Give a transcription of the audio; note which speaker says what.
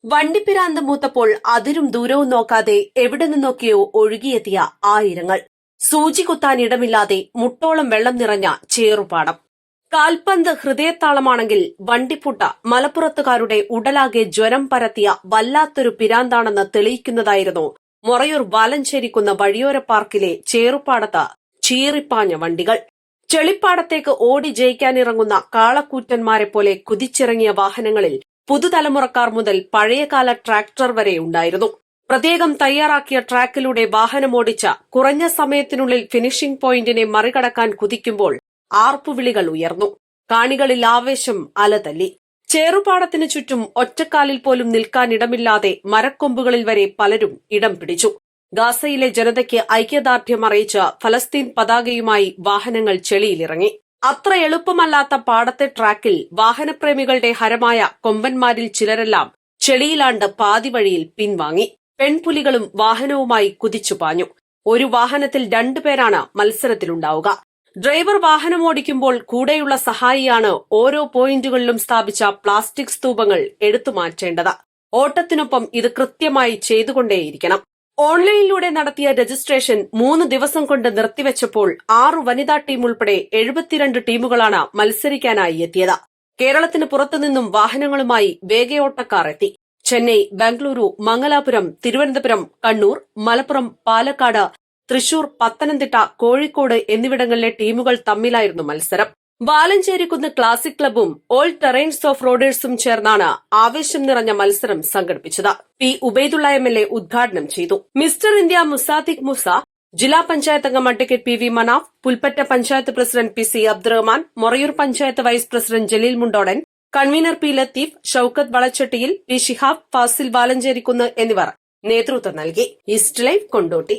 Speaker 1: വണ്ടിപ്പിരാന്ത് മൂത്തപ്പോൾ അതിരും ദൂരവും നോക്കാതെ എവിടെ നിന്നൊക്കെയോ ഒഴുകിയെത്തിയ ആയിരങ്ങൾ. സൂചി കുത്താൻ ഇടമില്ലാതെ മുട്ടോളം വെള്ളം നിറഞ്ഞ ചേറുപാടം. കാൽപന്ത് ഹൃദയത്താളമാണെങ്കിൽ വണ്ടിപ്പുട്ട മലപ്പുറത്തുകാരുടെ ഉടലാകെ ജ്വരം പരത്തിയ വല്ലാത്തൊരു പിരാന്താണെന്ന് തെളിയിക്കുന്നതായിരുന്നു മൊറയൂർ വാലഞ്ചേരിക്കുന്ന വഴിയോര പാർക്കിലെ ചേറുപാടത്ത് ചീറിപ്പാഞ്ഞ വണ്ടികൾ. ചെളിപ്പാടത്തേക്ക് ഓടി ജയിക്കാനിറങ്ങുന്ന കാളക്കൂറ്റന്മാരെ പോലെ കുതിച്ചിറങ്ങിയ വാഹനങ്ങളിൽ പുതുതലമുറക്കാർ മുതൽ പഴയകാല ട്രാക്ടർ വരെ ഉണ്ടായിരുന്നു. പ്രത്യേകം തയ്യാറാക്കിയ ട്രാക്കിലൂടെ വാഹനമോടിച്ച കുറഞ്ഞ സമയത്തിനുള്ളിൽ ഫിനിഷിംഗ് പോയിന്റിനെ മറികടക്കാൻ കുതിക്കുമ്പോൾ ആർപ്പുവിളികൾ ഉയർന്നു. കാണികളിൽ ആവേശം അലതല്ലി. ചേറുപാടത്തിനു ചുറ്റും ഒറ്റക്കാലിൽ പോലും നിൽക്കാനിടമില്ലാതെ മരക്കൊമ്പുകളിൽ വരെ പലരും ഇടം പിടിച്ചു. ഗാസയിലെ ജനതയ്ക്ക് ഐക്യദാർഢ്യം അറിയിച്ച് ഫലസ്തീൻ പതാകയുമായി വാഹനങ്ങൾ ചെളിയിലിറങ്ങി. അത്ര എളുപ്പമല്ലാത്ത പാടത്തെ ട്രാക്കിൽ വാഹനപ്രേമികളുടെ ഹരമായ കൊമ്പന്മാരിൽ ചിലരെല്ലാം ചെളിയിലാണ്ട് പാതിവഴിയിൽ പിൻവാങ്ങി. പെൺപുലികളും വാഹനവുമായി കുതിച്ചുപാഞ്ഞു. ഒരു വാഹനത്തിൽ 2 പേരാണ് മത്സരത്തിലുണ്ടാവുക. ഡ്രൈവർ വാഹനമോടിക്കുമ്പോൾ കൂടെയുള്ള സഹായിയാണ് ഓരോ പോയിന്റുകളിലും സ്ഥാപിച്ച പ്ലാസ്റ്റിക് സ്തൂപങ്ങൾ എടുത്തുമാറ്റേണ്ടത്. ഓട്ടത്തിനൊപ്പം ഇത് കൃത്യമായി ചെയ്തുകൊണ്ടേയിരിക്കണം. ഓൺലൈനിലൂടെ നടത്തിയ രജിസ്ട്രേഷൻ 3 ദിവസം കൊണ്ട് നിർത്തിവെച്ചപ്പോൾ 6 വനിതാ ടീം ഉൾപ്പെടെ 72 ടീമുകളാണ് മത്സരിക്കാനായി എത്തിയത്. കേരളത്തിന് പുറത്തുനിന്നും വാഹനങ്ങളുമായി വേഗയോട്ടക്കാർ എത്തി. ചെന്നൈ, ബംഗളൂരു, മംഗലാപുരം, തിരുവനന്തപുരം, കണ്ണൂർ, മലപ്പുറം, പാലക്കാട്, തൃശൂർ, പത്തനംതിട്ട, കോഴിക്കോട് എന്നിവിടങ്ങളിലെ ടീമുകൾ തമ്മിലായിരുന്നു മത്സരം. വാലഞ്ചേരിക്കുന്ന് ക്ലാസിക് ക്ലബ്ബും ഓൾ ടെറൈൻസ് ഓഫ് റോഡേഴ്സും ചേർന്നാണ് ആവേശം നിറഞ്ഞ മത്സരം സംഘടിപ്പിച്ചത്. പി ഉബൈദുള്ള MLA ഉദ്ഘാടനം ചെയ്തു. മിസ്റ്റർ ഇന്ത്യ മുസാദിഖ് മുസ, ജില്ലാ പഞ്ചായത്ത് അംഗം advocate PV Manaf, Pulpatta panchayat president PC Abdurahman, Morayur panchayat vice president Jaleel Mundodan, convener P Latheef, Shoukath Valachattiyil, P Shihab, Fasil Valancherikkunnu എന്നിവർ നേതൃത്വം നൽകി. East live Kondotty.